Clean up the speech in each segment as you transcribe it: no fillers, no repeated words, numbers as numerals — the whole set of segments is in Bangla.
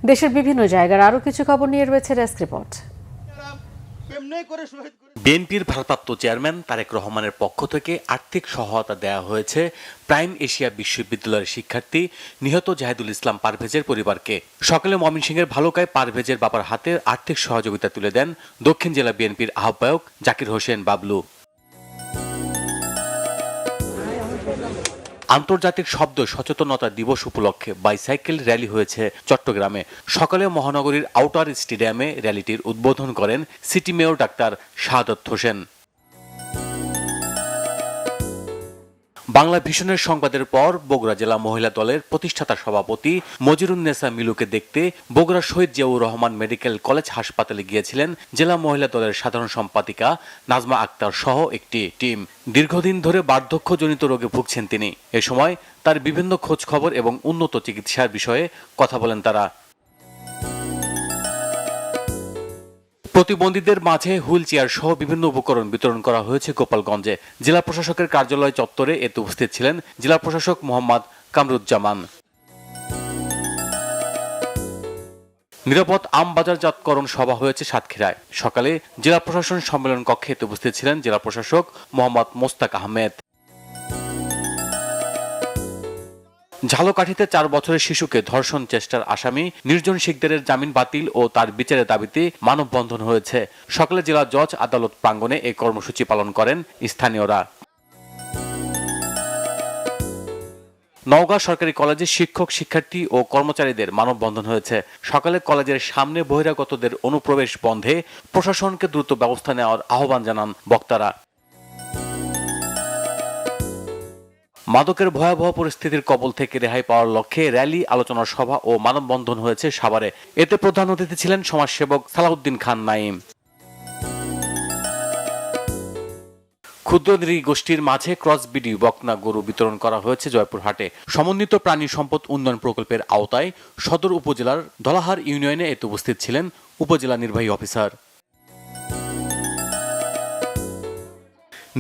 দেশের বিভিন্ন জায়গার আরও কিছু খবর নিয়ে রয়েছে ডেস্ক রিপোর্ট। বিএনপির ভারপ্রাপ্ত চেয়ারম্যান তারেক রহমানের পক্ষ থেকে আর্থিক সহায়তা দেওয়া হয়েছে প্রাইম এশিয়া বিশ্ববিদ্যালয়ের শিক্ষার্থী নিহত জাহিদুল ইসলাম পারভেজের পরিবারকে। সকালে ময়মনসিংহের ভালুকায় পারভেজের বাবার হাতে আর্থিক সহযোগিতা তুলে দেন দক্ষিণ জেলা বিএনপির আহ্বায়ক জাকির হোসেন বাবলু। আন্তর্জাতিক শব্দ সচেতনতা দিবস উপলক্ষে বাইসাইকেল র্যালি হয়েছে চট্টগ্রামে। সকালে মহানগরীর আউটার স্টেডিয়ামে র্যালিটির উদ্বোধন করেন city mayor doctor Shahadat Hossain. Bangla ভিশনের সংবাদের পর বগুড়া জেলা মহিলা দলের প্রতিষ্ঠাতা সভাপতি মজিরুন্নেসা মিলুকে দেখতে বগুড়া শহীদ জিয়াউর রহমান মেডিকেল কলেজ হাসপাতালে গিয়েছিলেন জেলা মহিলা দলের সাধারণ সম্পাদিকা নাজমা আক্তার সহ একটি টিম। দীর্ঘদিন ধরে বার্ধক্যজনিত রোগে ভুগছেন তিনি। এ সময় তার বিভিন্ন খোঁজ খবর এবং উন্নত চিকিৎসার বিষয়ে কথা বলেন তারা। প্রতিবন্ধীদের মাঝে হুইল চেয়ার সহ বিভিন্ন উপকরণ বিতরণ করা হয়েছে গোপালগঞ্জে। জেলা প্রশাসকের কার্যালয় চত্বরে এতে উপস্থিত ছিলেন জেলা প্রশাসক মোহাম্মদ কামরুজ্জামান। নিরাপদ আম বাজারজাতকরণ সভা হয়েছে সাতক্ষীরায়। সকালে জেলা প্রশাসন সম্মেলন কক্ষে এতে উপস্থিত ছিলেন জেলা প্রশাসক মোহাম্মদ মোস্তাক আহমেদ। ঝালকাঠিতে 4 বছরের শিশুকে ধর্ষণ চেষ্টার আসামি নির্জন শিকদারের জামিন বাতিল ও তার বিচারের দাবিতে মানববন্ধন হয়েছে। সকালে জেলা জজ আদালত প্রাঙ্গণে এই কর্মসূচি পালন করেন স্থানীয়রা। নওগাঁ সরকারি কলেজে শিক্ষক শিক্ষার্থী ও কর্মচারীদের মানববন্ধন হয়েছে। সকালে কলেজের সামনে বহিরাগতদের অনুপ্রবেশ বন্ধে প্রশাসনকে দ্রুত ব্যবস্থা নেওয়ার আহ্বান জানান বক্তারা। মাদকের ভয়াবহ পরিস্থিতির কবল থেকে রেহাই পাওয়ার লক্ষ্যে র্যালি, আলোচনা সভা ও মানববন্ধন হয়েছে সাভারে। এতে প্রধান অতিথি ছিলেন সমাজসেবক সালাউদ্দিন খান নাইম। ক্ষুদ্র নৃগোষ্ঠীর মাঝে ক্রসবিডি বকনা গরু বিতরণ করা হয়েছে জয়পুরহাটে। সমন্বিত প্রাণী সম্পদ উন্নয়ন প্রকল্পের আওতায় সদর উপজেলার ধলাহার ইউনিয়নে এতে উপস্থিত ছিলেন উপজেলা নির্বাহী অফিসার।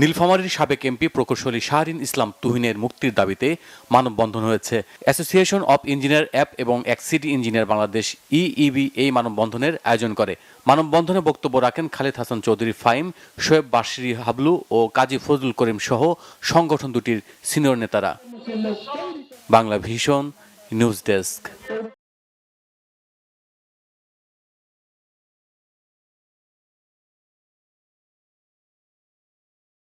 নীলফামারীর সাবেক এমপি প্রকৌশলী শাহরিন ইসলাম তুহিনের মুক্তির দাবিতে মানববন্ধন হয়েছে। অ্যাসোসিয়েশন অব ইঞ্জিনিয়ার অ্যাপ এবং এক্সিডি ইঞ্জিনিয়ার বাংলাদেশ ইইবি এই মানববন্ধনের আয়োজন করে। মানববন্ধনে বক্তব্য রাখেন খালেদ হাসান চৌধুরী ফাইম, শোয়েব বাশিরি হাবলু ও কাজী ফজলুল করিম সহ সংগঠন দুটির সিনিয়র নেতারা। Bangla vision news desk.